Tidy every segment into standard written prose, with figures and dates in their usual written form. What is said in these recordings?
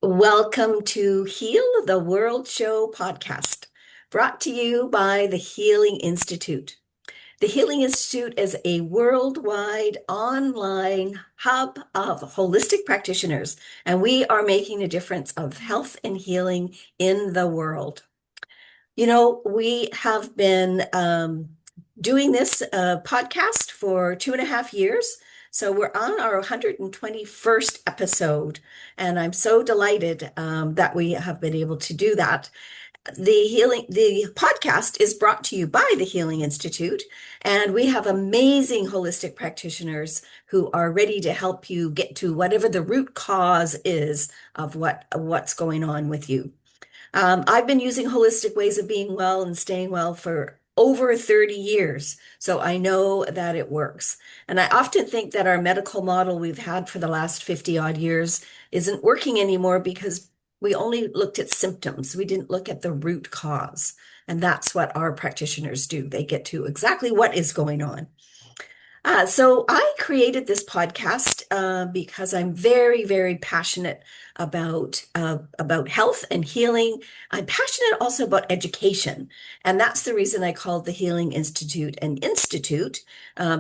Welcome to Heal the World Show podcast, brought to you by the Healing Institute. The Healing Institute is a worldwide online hub of holistic practitioners, and we are making a difference of health and healing in the world. We have been doing this podcast for 2.5 years. So we're on our 121st episode, and I'm so delighted that we have been able to do that. The podcast is brought to you by the Healing Institute, and we have amazing holistic practitioners who are ready to help you get to whatever the root cause is of what's going on with you. I've been using holistic ways of being well and staying well for over 30 years, so I know that it works. And I often think that our medical model we've had for the last 50 odd years isn't working anymore because we only looked at symptoms. We didn't look at the root cause. And that's what our practitioners do. They get to exactly what is going on. So I created this podcast because I'm very, very passionate about health and healing. I'm passionate also about education, and that's the reason I called the Healing Institute an institute,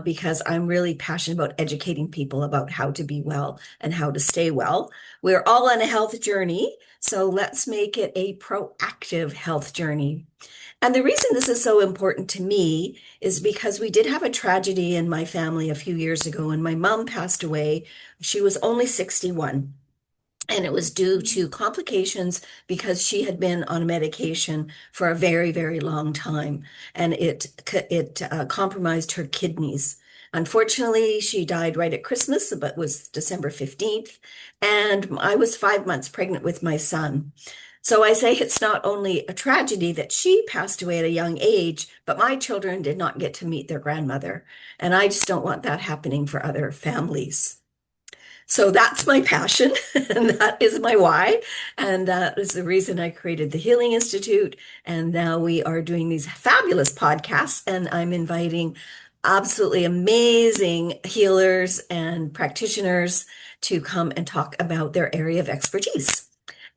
because I'm really passionate about educating people about how to be well and how to stay well. We're all on a health journey, so let's make it a proactive health journey. And the reason this is so important to me is because we did have a tragedy in my family a few years ago, and my mom passed away. She was only 61, and it was due to complications because she had been on medication for a very, very long time, and it compromised her kidneys. Unfortunately, she died right at Christmas, but it was December 15th, and I was 5 months pregnant with my son. So I say it's not only a tragedy that she passed away at a young age, but my children did not get to meet their grandmother. And I just don't want that happening for other families. So that's my passion, and that is my why. And that is the reason I created the Healing Institute. And now we are doing these fabulous podcasts, and I'm inviting absolutely amazing healers and practitioners to come and talk about their area of expertise.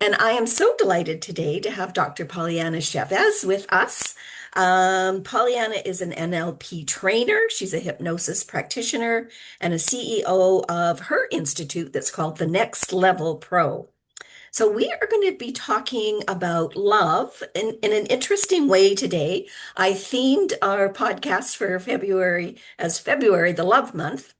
And I am so delighted today to have Dr. Pollyanna Chavez with us. Pollyanna is an NLP trainer. She's a hypnosis practitioner and a CEO of her institute that's called the Next Level Pro. So we are going to be talking about love in an interesting way today. I themed our podcast for February as February, the Love Month.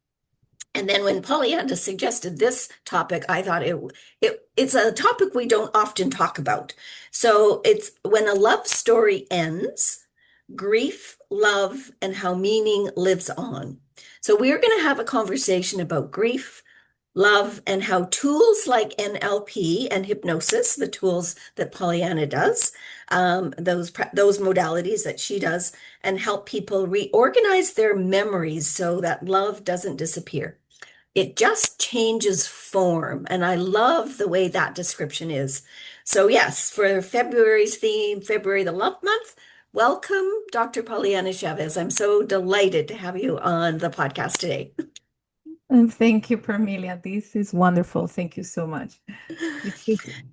And then when Pollyanna suggested this topic, I thought it's a topic we don't often talk about. So it's when a love story ends, grief, love, and how meaning lives on. So we're going to have a conversation about grief, love, and how tools like NLP and hypnosis, the tools that Pollyanna does, those modalities that she does, and help people reorganize their memories so that love doesn't disappear. It just changes form. And I love the way that description is. So, yes, for February's theme, February, the Love Month, welcome, Dr. Pollyanna Chavez. I'm so delighted to have you on the podcast today. And thank you, Permelia. This is wonderful. Thank you so much. It's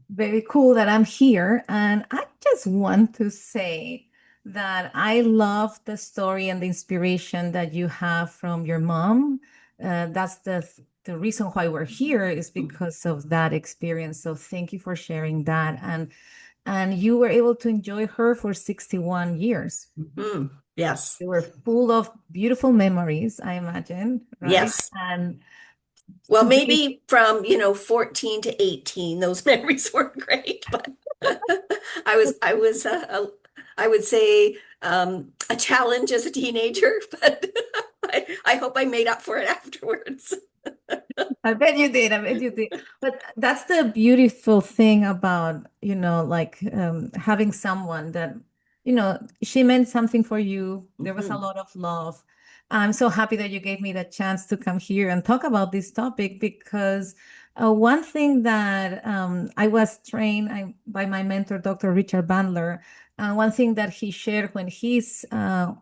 very cool that I'm here. And I just want to say that I love the story and the inspiration that you have from your mom. That's the reason why we're here is because of that experience. So thank you for sharing that. And you were able to enjoy her for 61 years. Yes. They were full of beautiful memories, I imagine, right? Yes. And Well, to be maybe from, 14 to 18, those memories weren't great, but I would say a challenge as a teenager, but I hope I made up for it afterwards. I bet you did. I bet you did. But that's the beautiful thing about, like having someone that, she meant something for you. There was a Mhm. lot of love. I'm so happy that you gave me the chance to come here and talk about this topic because one thing that I was trained by my mentor, Dr. Richard Bandler, And one thing that he shared when his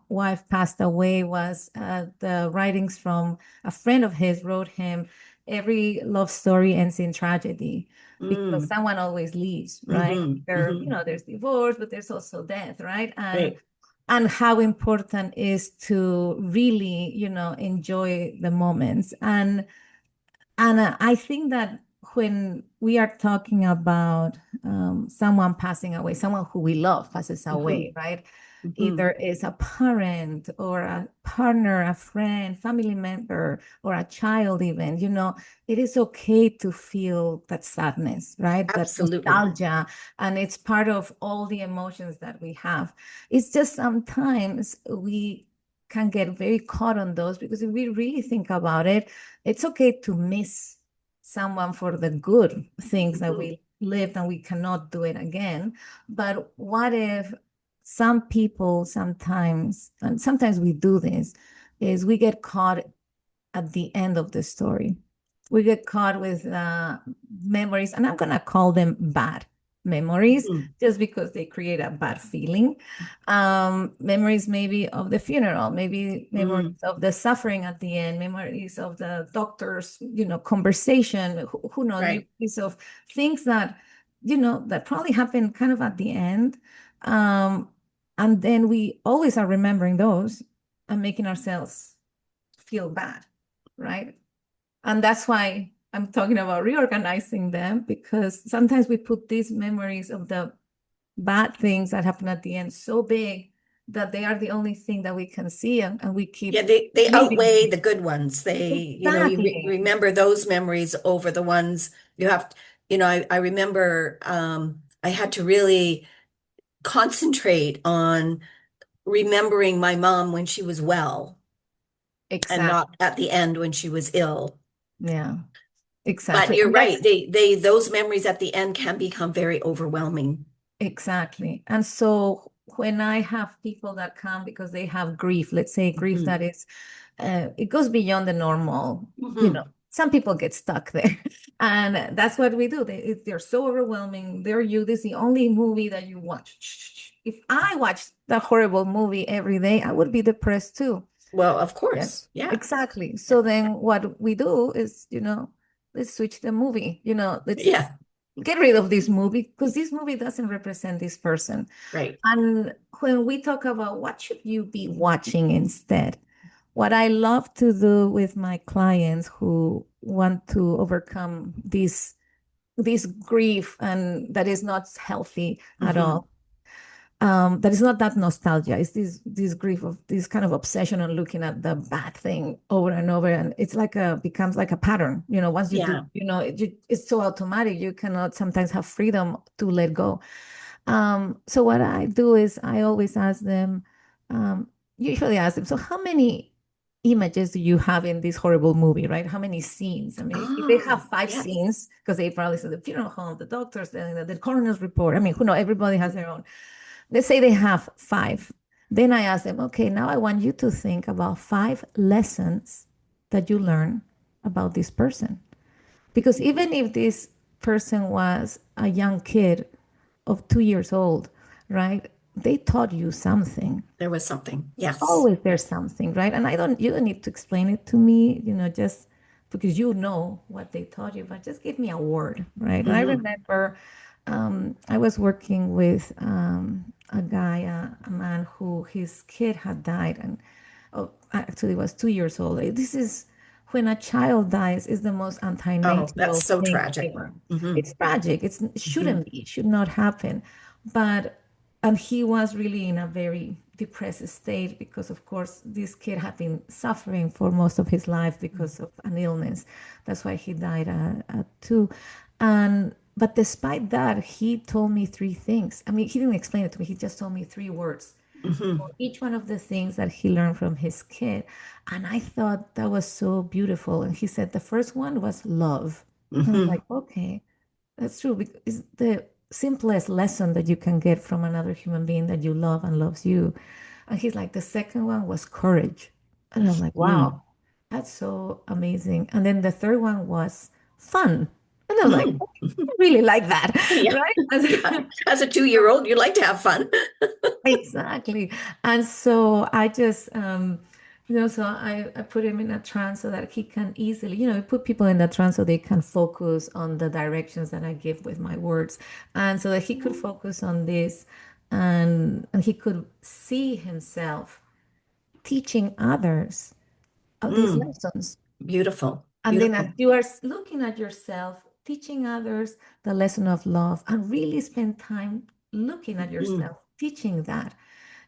wife passed away was the writings from a friend of his wrote him, every love story ends in tragedy because Mm, someone always leaves, right? hmm There, hmm there's divorce, but there's also death, right? Right. And how important is to really, enjoy the moments. And I think that when we are talking about someone passing away, someone who we love passes away, hmm right? hmm Either is a parent or a partner, a friend, family member, or a child, even, it is okay to feel that sadness, right? That Absolutely. nostalgia. And it's part of all the emotions that we have. It's just sometimes we can get very caught on those because if we really think about it, it's okay to miss someone for the good things that Mhm. we lived and we cannot do it again. But what if some people sometimes, and sometimes we do this, is we get caught at the end of the story. We get caught with memories, and I'm going to call them bad memories Mhm. just because they create a bad feeling. Memories maybe of the funeral, maybe memories Mhm. of the suffering at the end, memories of the doctor's, conversation, who knows, Right. memories of things that, that probably happened kind of at the end. Um, and then we always are remembering those and making ourselves feel bad, right? And that's why I'm talking about reorganizing them because sometimes we put these memories of the bad things that happen at the end so big that they are the only thing that we can see and we Yeah, keep they living. outweigh the good ones. You Exactly. remember those memories over the ones you have. I remember I had to really concentrate on remembering my mom when she was well and Exactly. not at the end when she was ill. Yeah, But exactly. you're And that's right. Those memories at the end can become very overwhelming. exactly. And so when I have people that come because they have grief, let's say grief hmm that is, it goes beyond the normal, hmm some people get stuck there. And that's what we do. They're so overwhelming. They're you. This is the only movie that you watch. If I watched the horrible movie every day, I would be depressed too. Well, of Yeah, course. Yeah. exactly. So then what we do is, let's switch the movie, let's Yeah. get rid of this movie because this movie doesn't represent this person. Right. And when we talk about what should you be watching instead, what I love to do with my clients who want to overcome this grief and that is not healthy at hmm all, that is not that nostalgia. It's this grief of this kind of obsession on looking at the bad thing over and over, and it's like becomes like a pattern. Once you do, Yeah. it's so automatic. You cannot sometimes have freedom to let go. So what I do is I always ask them, usually ask them, so how many images do you have in this horrible movie, right? How many scenes? I mean, if they Ah, have five yes. scenes, because they probably said the funeral home, the doctors, the coroner's report. I mean, who know, everybody has their own. Let's say they have five. Then I ask them, okay, now I want you to think about five lessons that you learn about this person. Because even if this person was a young kid of 2 years old, right? They taught you something. There was something. Yes. Always there's Yes. something, right? And you don't need to explain it to me, just because you know what they taught you, but just give me a word, right? And I hmm remember I was working with a guy, a man who his kid had died, and actually was 2 years old. This is when a child dies is the most Oh, that's anti-natural so thing tragic. ever. hmm It's tragic. It hmm shouldn't be. It should not happen. But and he was really in a very depressed state because, of course, this kid had been suffering for most of his life because of an illness. That's why he died at 2. And but despite that, he told me three things. I mean, he didn't explain it to me. He just told me three words for hmm each one of the things that he learned from his kid. And I thought that was so beautiful. And he said the first one was love. And I was hmm like, okay, that's true. Because it's the simplest lesson that you can get from another human being that you love and loves you. And he's like, the second one was courage. And I was like, wow, hmm that's so amazing. And then the third one was fun. And I'm like, Mm. "Okay, I really like that," Yeah. right? Yeah. As a 2-year-old, you like to have fun. Exactly. And so I just, so I put him in a trance so that he can easily, I put people in that trance so they can focus on the directions that I give with my words. And so that he could focus on this and he could see himself teaching others these Mm. lessons. Beautiful. And then as Beautiful. you are looking at yourself, teaching others the lesson of love, and really spend time looking at Mm. yourself, teaching that,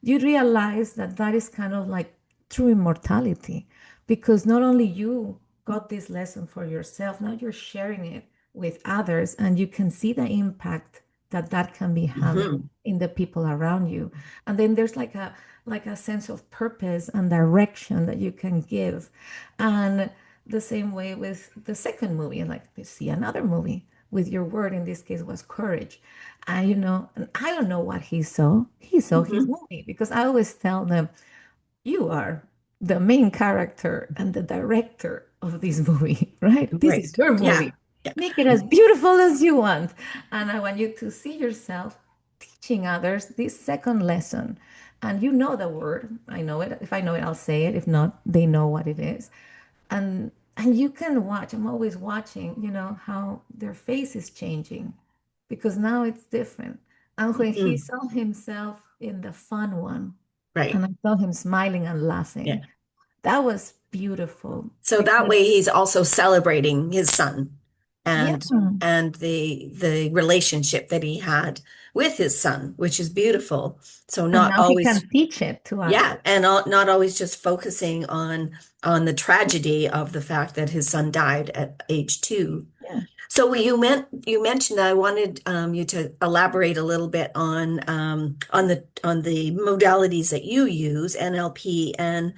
you realize that that is kind of like true immortality, because not only you got this lesson for yourself, now you're sharing it with others, and you can see the impact that that can be having Hmm. in the people around you. And then there's like a sense of purpose and direction that you can give. And the same way with the second movie, like you see another movie with your word, in this case was courage. And and I don't know what he saw. He saw his Hmm. movie, because I always tell them, you are the main character and the director of this movie, right? This is Right. your Yeah. movie. Yeah. Make it as beautiful as you want. And I want you to see yourself teaching others this second lesson. And you know the word. I know it. If I know it, I'll say it. If not, they know what it is. And you can watch. I'm always watching, how their face is changing, because now it's different. And when he Mhm. saw himself in the fun one, and Right. I saw him smiling and Yeah. laughing, that was beautiful. So that Because way he's also celebrating his son yeah, and the relationship that he had with his son, which is beautiful. So and not now he always, can teach it to yeah, others. and not always just focusing on the tragedy of the fact that his son died at age 2. Yeah. So you mentioned, I wanted you to elaborate a little bit on the modalities that you use, NLP and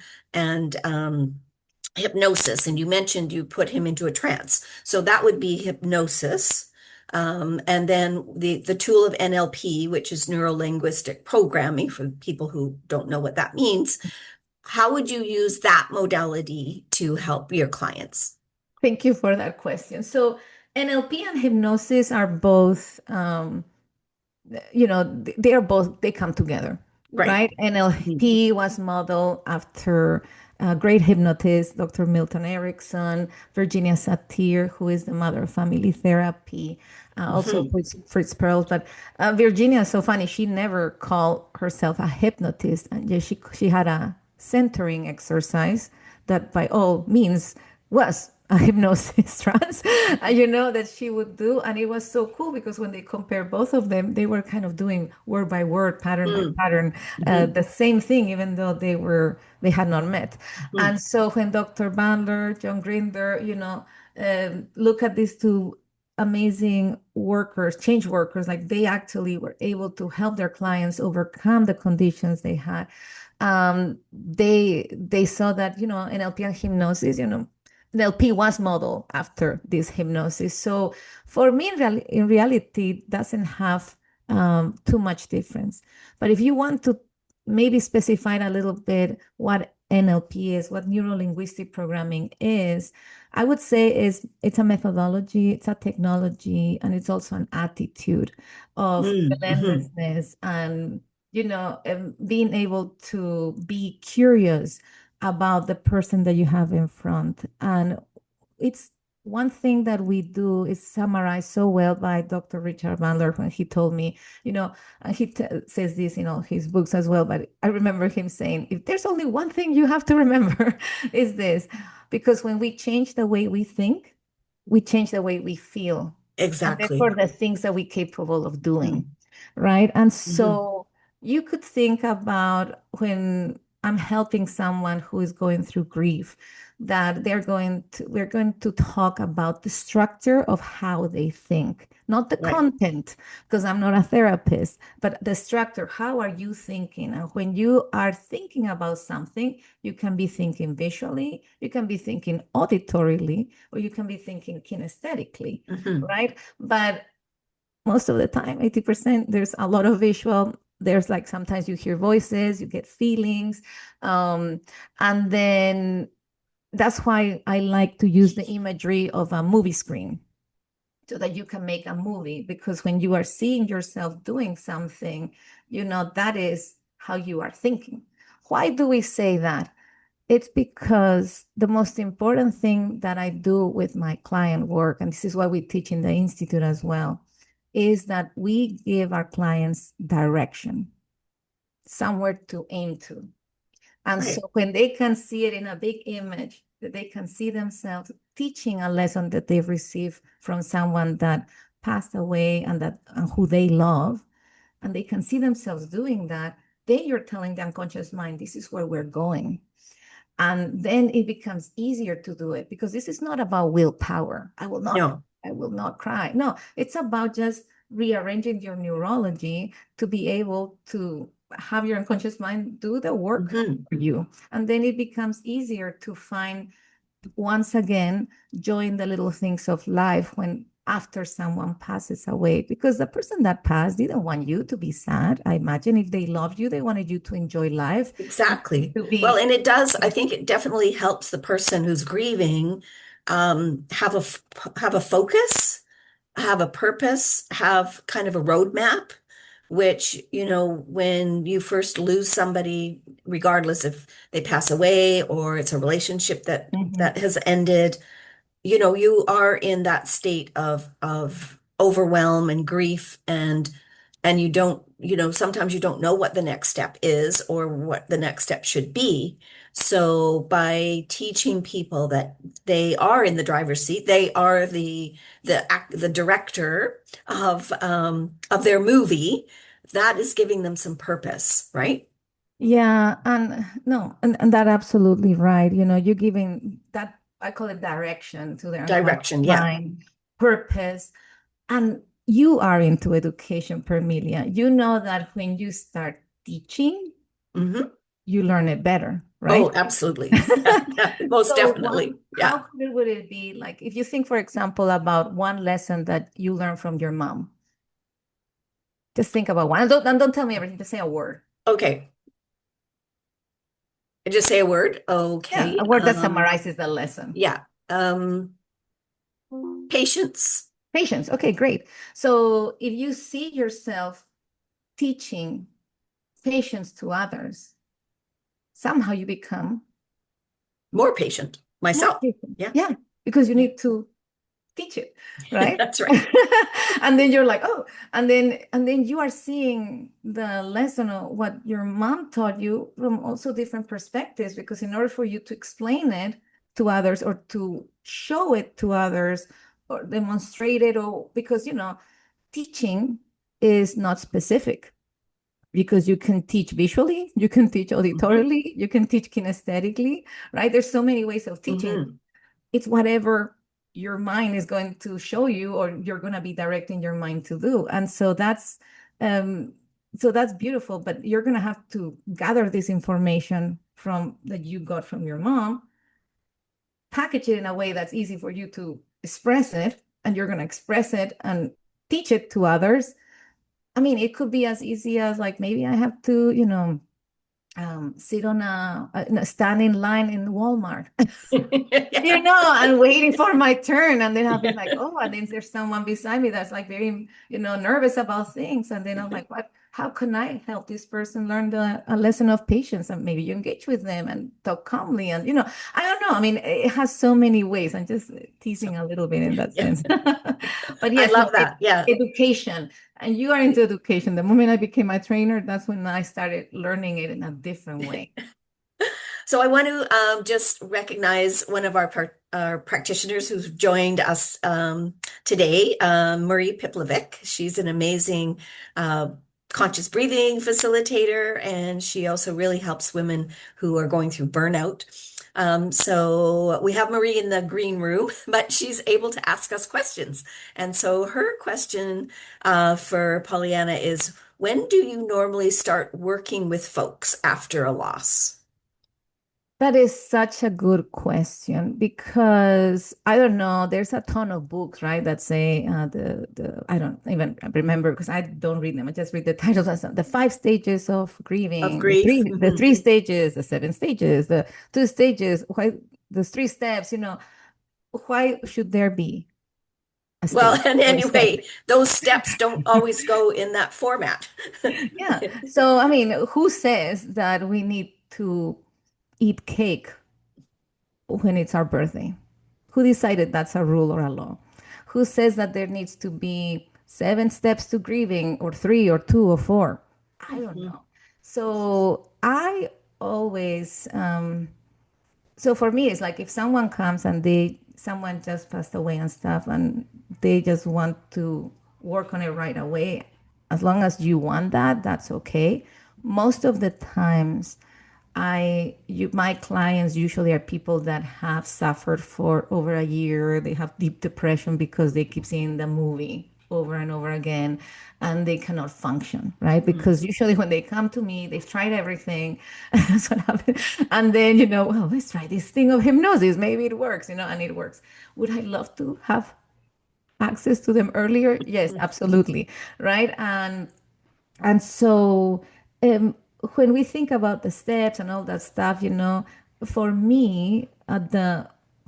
hypnosis. And you mentioned you put him into a trance. So that would be hypnosis. And then the tool of NLP, which is neuro linguistic programming for people who don't know what that means. How would you use that modality to help your clients? Thank you for that question. So NLP and hypnosis are both they are both, they come together, Right. right? Mhm. NLP was modeled after a great hypnotist, Dr. Milton Erickson, Virginia Satir, who is the mother of family therapy, also Mhm. Fritz Perls. But Virginia is so funny. She never called herself a hypnotist, and yet she had a centering exercise that by all means was a hypnosis trance, that she would do. And it was so cool, because when they compare both of them, they were kind of doing word by word, pattern by Mm. pattern, Mhm. the same thing, even though they had not met. Mhm. And so when Dr. Bandler, John Grinder, look at these two amazing workers, change workers, like they actually were able to help their clients overcome the conditions they had. They saw that, NLP and hypnosis, NLP was modeled after this hypnosis. So for me, in reality, it doesn't have too much difference. But if you want to maybe specify a little bit what NLP is, what neuro linguistic programming is, I would say it's a methodology, it's a technology, and it's also an attitude of Mm. Mhm. relentlessness and being able to be curious about the person that you have in front. And it's one thing that we do is summarized so well by Dr. Richard Bandler when he told me, and he says this in all his books as well. But I remember him saying, if there's only one thing you have to remember, is this, because when we change the way we think, we change the way we feel, and Exactly. therefore the things that we're capable of doing, Mm. right? And Mhm. so you could think about when I'm helping someone who is going through grief, that we're going to talk about the structure of how they think, not the Right. content, because I'm not a therapist, but the structure. How are you thinking? And when you are thinking about something, you can be thinking visually, you can be thinking auditorily, or you can be thinking kinesthetically, Mhm. right? But most of the time, 80%, there's a lot of visual. There's like sometimes you hear voices, you get feelings. And then that's why I like to use the imagery of a movie screen. so that you can make a movie. Because when you are seeing yourself doing something, that is how you are thinking. Why do we say that? It's because the most important thing that I do with my client work, and this is what we teach in the Institute as well, is that we give our clients direction, somewhere to aim to. And Right. so when they can see it in a big image, that they can see themselves teaching a lesson that they've received from someone that passed away and who they love, and they can see themselves doing that, then you're telling the unconscious mind, this is where we're going. And then it becomes easier to do it, because this is not about willpower. I will not cry. No, it's about just rearranging your neurology to be able to have your unconscious mind do the work for you. And then it becomes easier to find, once again, joy in the little things of life when after someone passes away, because the person that passed didn't want you to be sad. I imagine if they loved you, they wanted you to enjoy life. Exactly. To be Well, and it does, I think it definitely helps the person who's grieving have a focus, have a purpose, have kind of a roadmap, which, when you first lose somebody, regardless if they pass away or it's a relationship that Mhm. that has ended, you are in that state of overwhelm and grief, and you don't, sometimes you don't know what the next step is or what the next step should be. So by teaching people that they are in the driver's seat, they are the director of their movie, that is giving them some purpose, right? Yeah, and no, and that absolutely right. You're giving that, I call it direction, to their unconscious Direction, yeah. mind, purpose. And you are into education, Permilia. You know that when you start teaching, Hmm. you learn it better, Oh, right? absolutely. Yeah, yeah, most So definitely. how Yeah. cool would it be, like, if you think, for example, about one lesson that you learned from your mom? Just think about one. And don't tell me everything. Just say a word. Okay. Just say a word. Yeah, Okay. a word that summarizes the lesson. Yeah. Patience. Patience. Okay, great. So if you see yourself teaching patience to others, somehow you become More patient. more Myself. patient. Yeah. Yeah, because you Yeah. need to teach it, right? That's right. And then you're like, oh, and then you are seeing the lesson of what your mom taught you from also different perspectives, because in order for you to explain it to others, or to show it to others, or demonstrate it, or because teaching is not specific, because you can teach visually, you can teach Hmm. auditorily, you can teach kinesthetically, right? There's so many ways of teaching. Hmm. It's whatever your mind is going to show you, or you're going to be directing your mind to do. And um so that's beautiful, but you're going to have to gather this information from that you got from your mom, package it in a way that's easy for you to express it, and you're going to express it and teach it to others. I mean, it could be as easy as, like, maybe I have to, sit on stand in line in Walmart, Yeah. and waiting for my turn. And then I'll be like, oh, and then there's someone beside me that's like very, nervous about things. And then I'm like, what? How can I help this person learn a lesson of patience? And maybe you engage with them and talk calmly. And, I don't know. I mean, it has so many ways. I'm just teasing So, a little bit in that yeah. sense. But I yes, no, love that. Yeah. education. And you are into education. The moment I became a trainer, that's when I started learning it in a different way. So I want to just recognize one of our practitioners who's joined us today, Marie Piplovic. She's an amazing uh, conscious breathing facilitator, and she also really helps women who are going through burnout. So we have Marie in the green room, but she's able to ask us questions. And so her question for Pollyanna is, when do you normally start working with folks after a loss? That is such a good question, because I don't know, there's a ton of books, right, that say the I don't even remember, because I don't read them. I just read the titles. The 5 stages of Of grieving, the grief. three the Mhm. 3 stages, the 7 stages, the 2 stages, why the 3 steps, why should there be a Well, stage and or a step. anyway, those steps don't always go in that format. Yeah. So, I mean, who says that we need to eat cake when it's our birthday? Who decided that's a rule or a law? Who says that there needs to be 7 steps to grieving, or three, or two, or four? I don't Mhm. know. So I always, so for me, it's like if someone comes and someone just passed away and stuff, and they just want to work on it right away, as long as you want that, that's okay. Most of the times, my clients usually are people that have suffered for over a year. They have deep depression because they keep seeing the movie over and over again, and they cannot function, right? Mm. Because usually when they come to me, they've tried everything. That's what happens. And then, well, let's try this thing of hypnosis. Maybe it works, and it works. Would I love to have access to them earlier? Yes, absolutely. Right. And so, um, when we think about the steps and all that stuff, for me,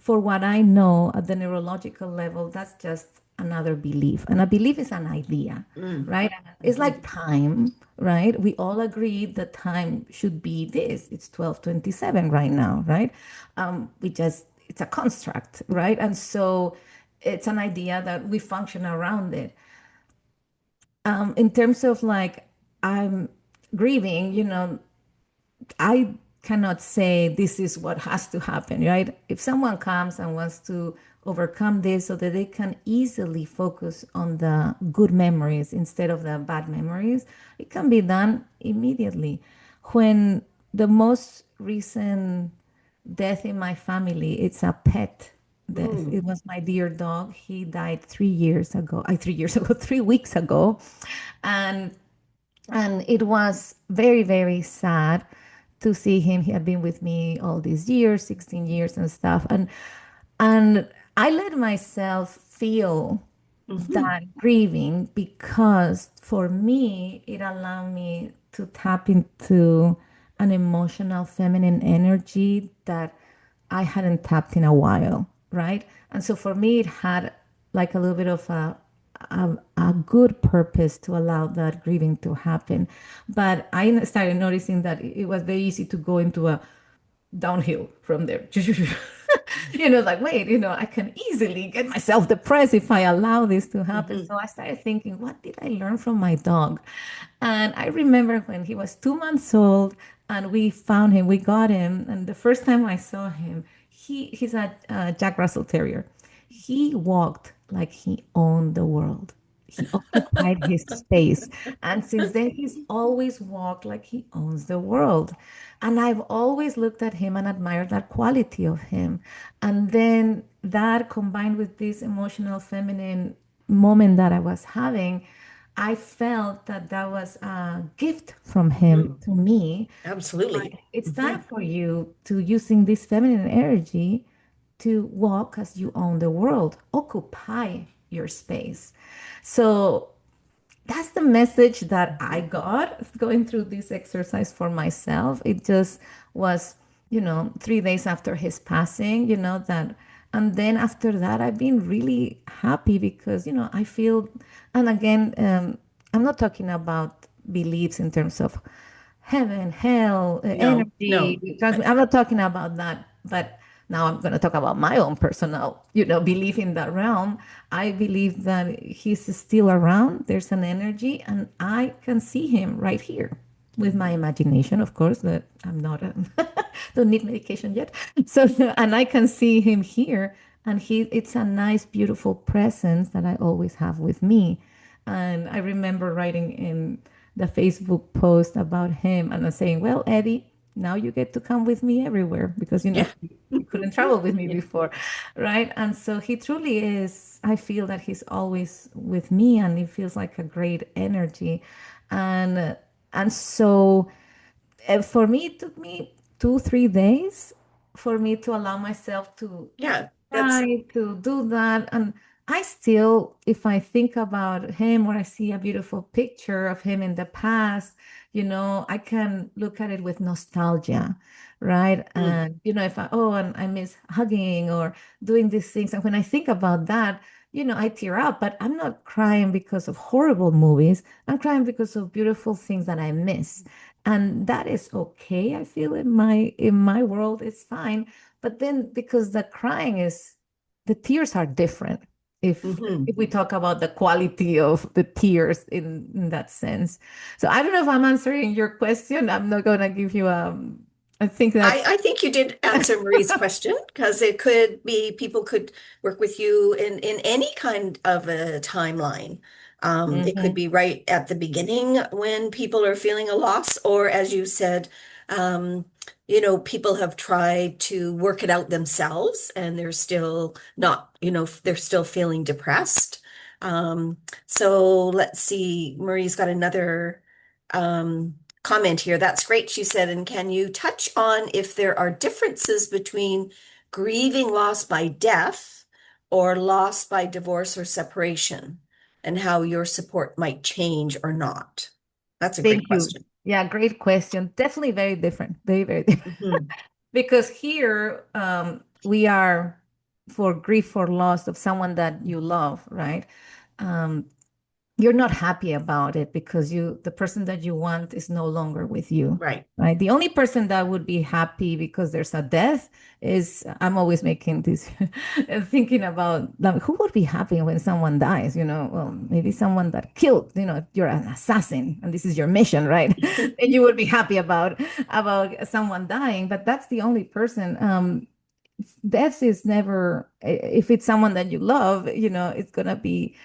for what I know at the neurological level, that's just another belief. And a belief is an idea, Mm. right? It's Mhm. like time, right? We all agree that time should be this. It's 12:27 right now, right? It's a construct, right? And so it's an idea that we function around it. In terms of like, I'm grieving, I cannot say this is what has to happen, right? If someone comes and wants to overcome this so that they can easily focus on the good memories instead of the bad memories, it can be done immediately. When the most recent death in my family, it's a pet death. Mm. It was my dear dog. He died 3 years ago. 3 years ago, 3 weeks ago, and it was very, very sad to see him. He had been with me all these years, 16 years and stuff. And I let myself feel Mhm. that grieving because for me, it allowed me to tap into an emotional feminine energy that I hadn't tapped in a while, right? And so for me, it had like a little bit of a good purpose to allow that grieving to happen. But I started noticing that it was very easy to go into a downhill from there. Like, wait, I can easily get myself depressed if I allow this to happen. Mhm. So I started thinking, what did I learn from my dog? And I remember when he was 2 months old and we found him, we got him. And the first time I saw him, he's a Jack Russell Terrier. He walked like he owned the world. He occupied his space. And since then, he's always walked like he owns the world. And I've always looked at him and admired that quality of him. And then that combined with this emotional feminine moment that I was having, I felt that that was a gift from him Mhm. to me. Absolutely. Like, it's time Mhm. for you to using this feminine energy to walk as you own the world, occupy your space. So that's the message that I got going through this exercise for myself. It just was, 3 days after his passing, and then after that, I've been really happy because, I feel, and again, I'm not talking about beliefs in terms of heaven, hell, No, no. energy. I'm not talking about that, but now I'm going to talk about my own personal, belief in that realm. I believe that he's still around. There's an energy, and I can see him right here with my imagination, of course, that I'm not, don't need medication yet. So, and I can see him here, and it's a nice, beautiful presence that I always have with me. And I remember writing in the Facebook post about him and I was saying, well, Eddie, now you get to come with me everywhere because Yeah. you couldn't travel with me Yeah. before, right? And so he truly is. I feel that he's always with me, and it feels like a great energy, and so for me, it took me 2, 3 days for me to allow myself to Yeah. That's try to do that. And I still, if I think about him or I see a beautiful picture of him in the past, I can look at it with nostalgia, right? mm, And, if and I miss hugging or doing these things. And when I think about that, I tear up, but I'm not crying because of horrible movies. I'm crying because of beautiful things that I miss. And that is okay. I feel in my world it's fine. But then because the tears are different. If Hmm. if we talk about the quality of the tears in that sense. So I don't know if I'm answering your question. I'm not gonna give you I think that's I think you did answer Marie's question because it could be people could work with you in any kind of a timeline. It could Mhm. be right at the beginning when people are feeling a loss, or as you said, um, people have tried to work it out themselves and they're still not, they're still feeling depressed. So let's see, Marie's got another comment here. That's great, she said. And can you touch on if there are differences between grieving loss by death or loss by divorce or separation, and how your support might change or not? That's a great Thank you. question. Yeah, great question. Definitely very different. Very, very different. Hmm. Because here we are for grief for loss of someone that you love, right? Um, you're not happy about it because the person that you want is no longer with you, Right. right? The only person that would be happy because there's a death is I'm always making this thinking about like, who would be happy when someone dies, well, maybe someone that killed, if you're an assassin and this is your mission, right? And you would be happy about someone dying, but that's the only person. Death is never, if it's someone that you love, it's gonna be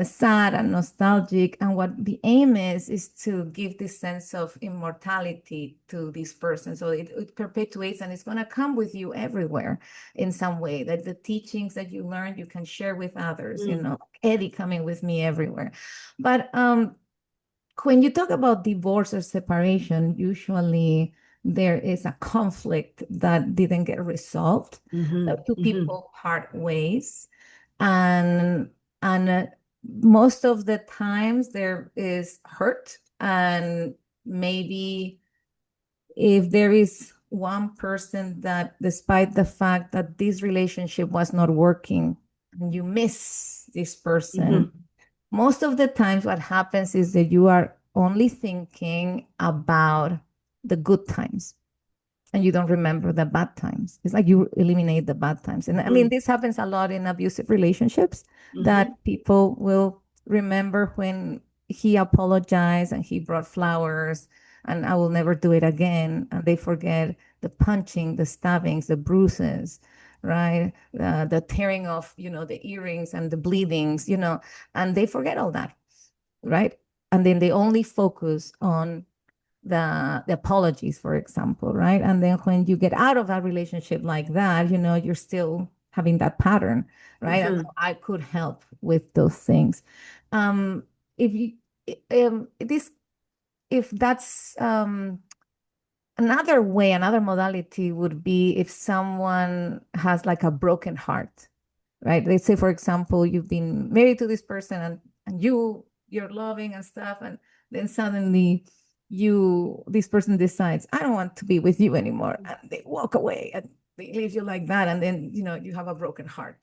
sad and nostalgic. And what the aim is to give this sense of immortality to this person. So it perpetuates and it's gonna come with you everywhere in some way. That the teachings that you learn, you can share with others, Mm. Eddie coming with me everywhere. But when you talk about divorce or separation, usually there is a conflict that didn't get resolved. Hmm. Two Hmm. people part ways, and most of the times there is hurt, and maybe if there is one person that, despite the fact that this relationship was not working, and you miss this person, Hmm. most of the times what happens is that you are only thinking about the good times and you don't remember the bad times. It's like you eliminate the bad times. And I mean, Hmm. this happens a lot in abusive relationships that Hmm. people will remember when he apologized and he brought flowers and I will never do it again. And they forget the punching, the stabbings, the bruises, right? The tearing of, the earrings and the bleedings, and they forget all that, right? And then they only focus on the apologies, for example, right? And then when you get out of a relationship like that, you're still having that pattern, right? And so Hmm. I could help with those things. Um, if you this if that's another way, another modality would be if someone has like a broken heart, right? Let's say, for example, you've been married to this person and you're loving and stuff, and then suddenly this person decides, I don't want to be with you anymore, and they walk away and they leave you like that, and then you have a broken heart,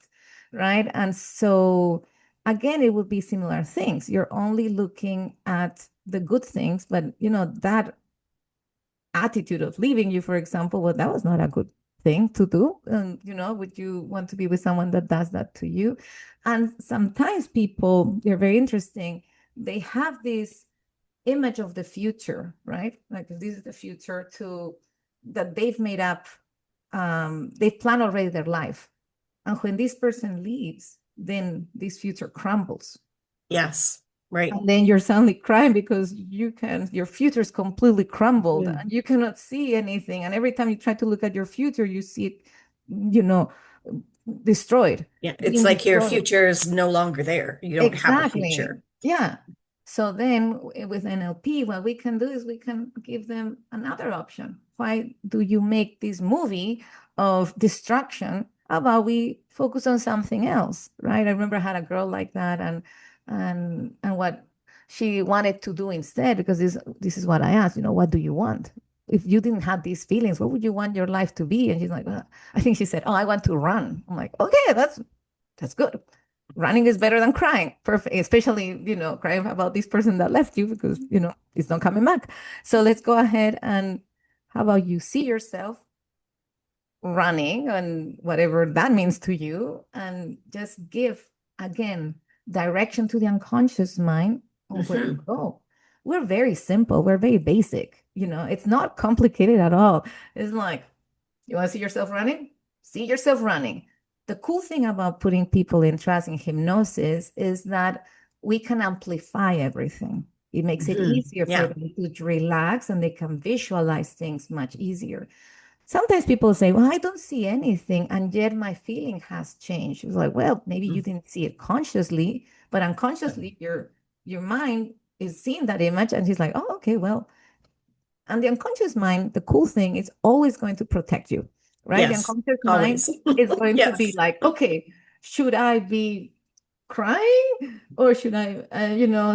right? And so again, it would be similar things. You're only looking at the good things, but that attitude of leaving you, for example, well, that was not a good thing to do. And, would you want to be with someone that does that to you? And sometimes people, they're very interesting. They have this image of the future, right? Like this is the future that they've made up. They've planned already their life. And when this person leaves, then this future crumbles, Yes. Right. and then you're suddenly crying because your future is completely crumbled Mm. and you cannot see anything. And every time you try to look at your future, you see it, you know, destroyed, Yeah. It's being like your destroyed. future is no longer there. You don't have a Exactly. future. Yeah. So then with NLP, what we can do is we can give them another option. Why do you make this movie of distraction? How about we focus on something else, right? I remember I had a girl like that, and what she wanted to do instead, because this is what I asked, what do you want? If you didn't have these feelings, what would you want your life to be? And she's like, I think she said, oh, I want to run. I'm like, okay, that's good. running is better than crying. Perfect, especially, crying about this person that left you because, it's not coming back. So let's go ahead and how about you see yourself running and whatever that means to you, and just give again direction to the unconscious mind on where to Mhm. go. We're very simple, we're very basic, it's not complicated at all. It's like, you want to see yourself running? See yourself running. The cool thing about putting people in trance and hypnosis is that we can amplify everything. It makes it Mhm. easier for Yeah. them to relax and they can visualize things much easier. Sometimes people say, well, I don't see anything, and yet my feeling has changed. It's like, well, maybe you Mm. didn't see it consciously, but unconsciously your mind is seeing that image and he's like, oh, okay, well, and the unconscious mind, the cool thing is always going to protect you, right? The Yes, unconscious mind always. is going to be Yes. like, okay, should I be crying or should I,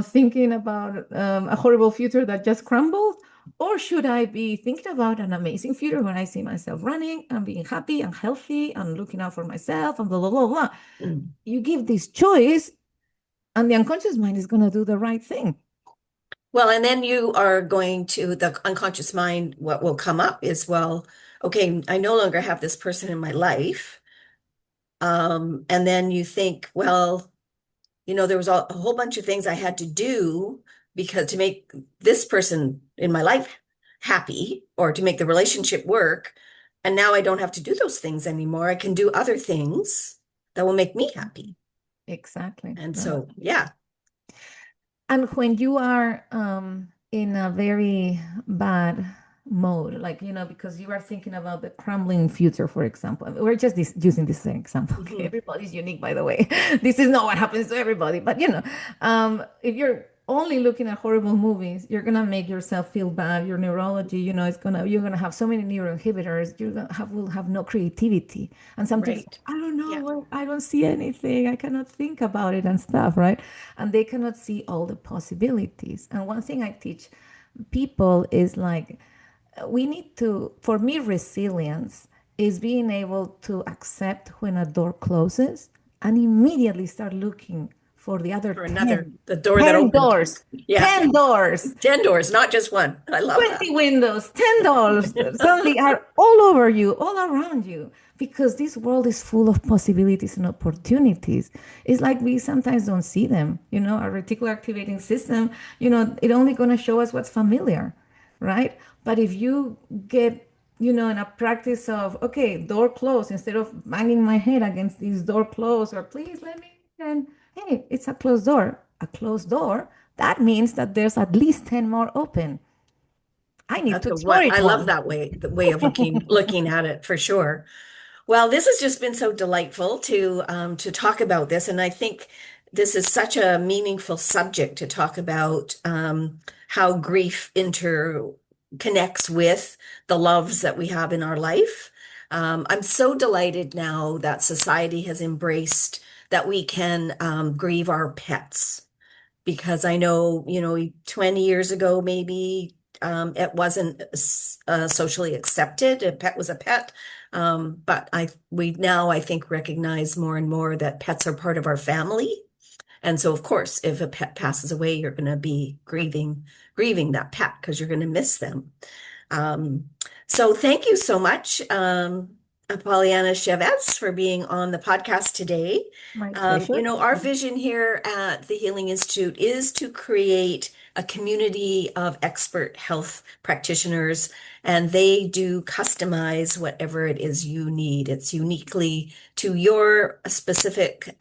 thinking about a horrible future that just crumbled? Or should I be thinking about an amazing future when I see myself running and being happy and healthy and looking out for myself and blah, blah, blah, blah. Mm. You give this choice, and the unconscious mind is going to do the right thing. Well, and then you are going to the unconscious mind. What will come up is, well, okay, I no longer have this person in my life. And then you think, well, there was a whole bunch of things I had to do because to make this person in my life happy or to make the relationship work. And now I don't have to do those things anymore. I can do other things that will make me happy. Exactly. And No, so, yeah, and when you are in a very bad mode, like, because you are thinking about the crumbling future, for example, we're just using this as an example. Okay, mhm, everybody's unique, by the way. This is not what happens to everybody, but if you're only looking at horrible movies, you're gonna make yourself feel bad. Your neurology, you're gonna have so many neuroinhibitors. Will have no creativity, and sometimes right. I don't know, Yeah, well, I don't see anything. I cannot think about it and stuff, right? And they cannot see all the possibilities. And one thing I teach people is like, we need to, for me, resilience is being able to accept when a door closes and immediately start looking for the other for another, 10, the door that 10 opened. doors, Yeah, 10 doors, 10 doors, not just one. I love 20 that. windows, 10 dollars suddenly are all over you, all around you, because this world is full of possibilities and opportunities. It's like we sometimes don't see them. Our reticular activating system, it only going to show us what's familiar, right? But if you get, in a practice of, okay, door closed, instead of banging my head against this door closed, or please let me in, hey, it's a closed door. A closed door, that means that there's at least 10 more open. I need That's to a what explore I love one. that way, the way of looking at it for sure. Well, this has just been so delightful to talk about this, and I think this is such a meaningful subject to talk about how grief interconnects with the loves that we have in our life. I'm so delighted now that society has embraced that we can grieve our pets because I know, 20 years ago, maybe it wasn't socially accepted. A pet was a pet. But we now, I think, recognize more and more that pets are part of our family. And so, of course, if a pet passes away, you're going to be grieving that pet because you're going to miss them. Um, so thank you so much, Pollyanna Chavez, for being on the podcast today. My pleasure. Our vision here at the Healing Institute is to create a community of expert health practitioners, and they do customize whatever it is you need. It's uniquely to your specific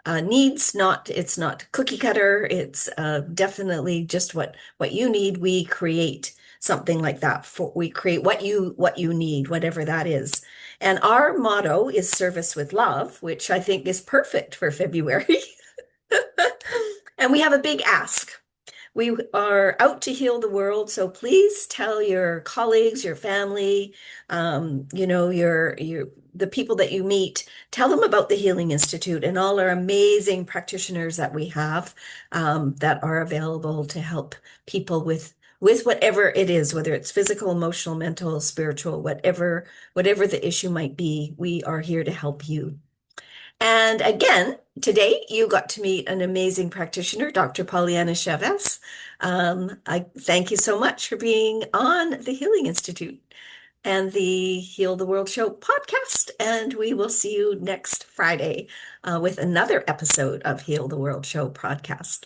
needs. It's not cookie cutter. It's definitely just what you need. We create something like that we create what you need, whatever that is. And our motto is service with love, which I think is perfect for February. And we have a big ask. We are out to heal the world, so please tell your colleagues, your family, your the people that you meet, tell them about the Healing Institute and all our amazing practitioners that we have that are available to help people with whatever it is, whether it's physical, emotional, mental, spiritual, whatever the issue might be. We are here to help you. And again, today you got to meet an amazing practitioner, Dr. Pollyanna Chavez. I thank you so much for being on the Healing Institute and the Heal the World Show podcast. And we will see you next Friday with another episode of Heal the World Show podcast.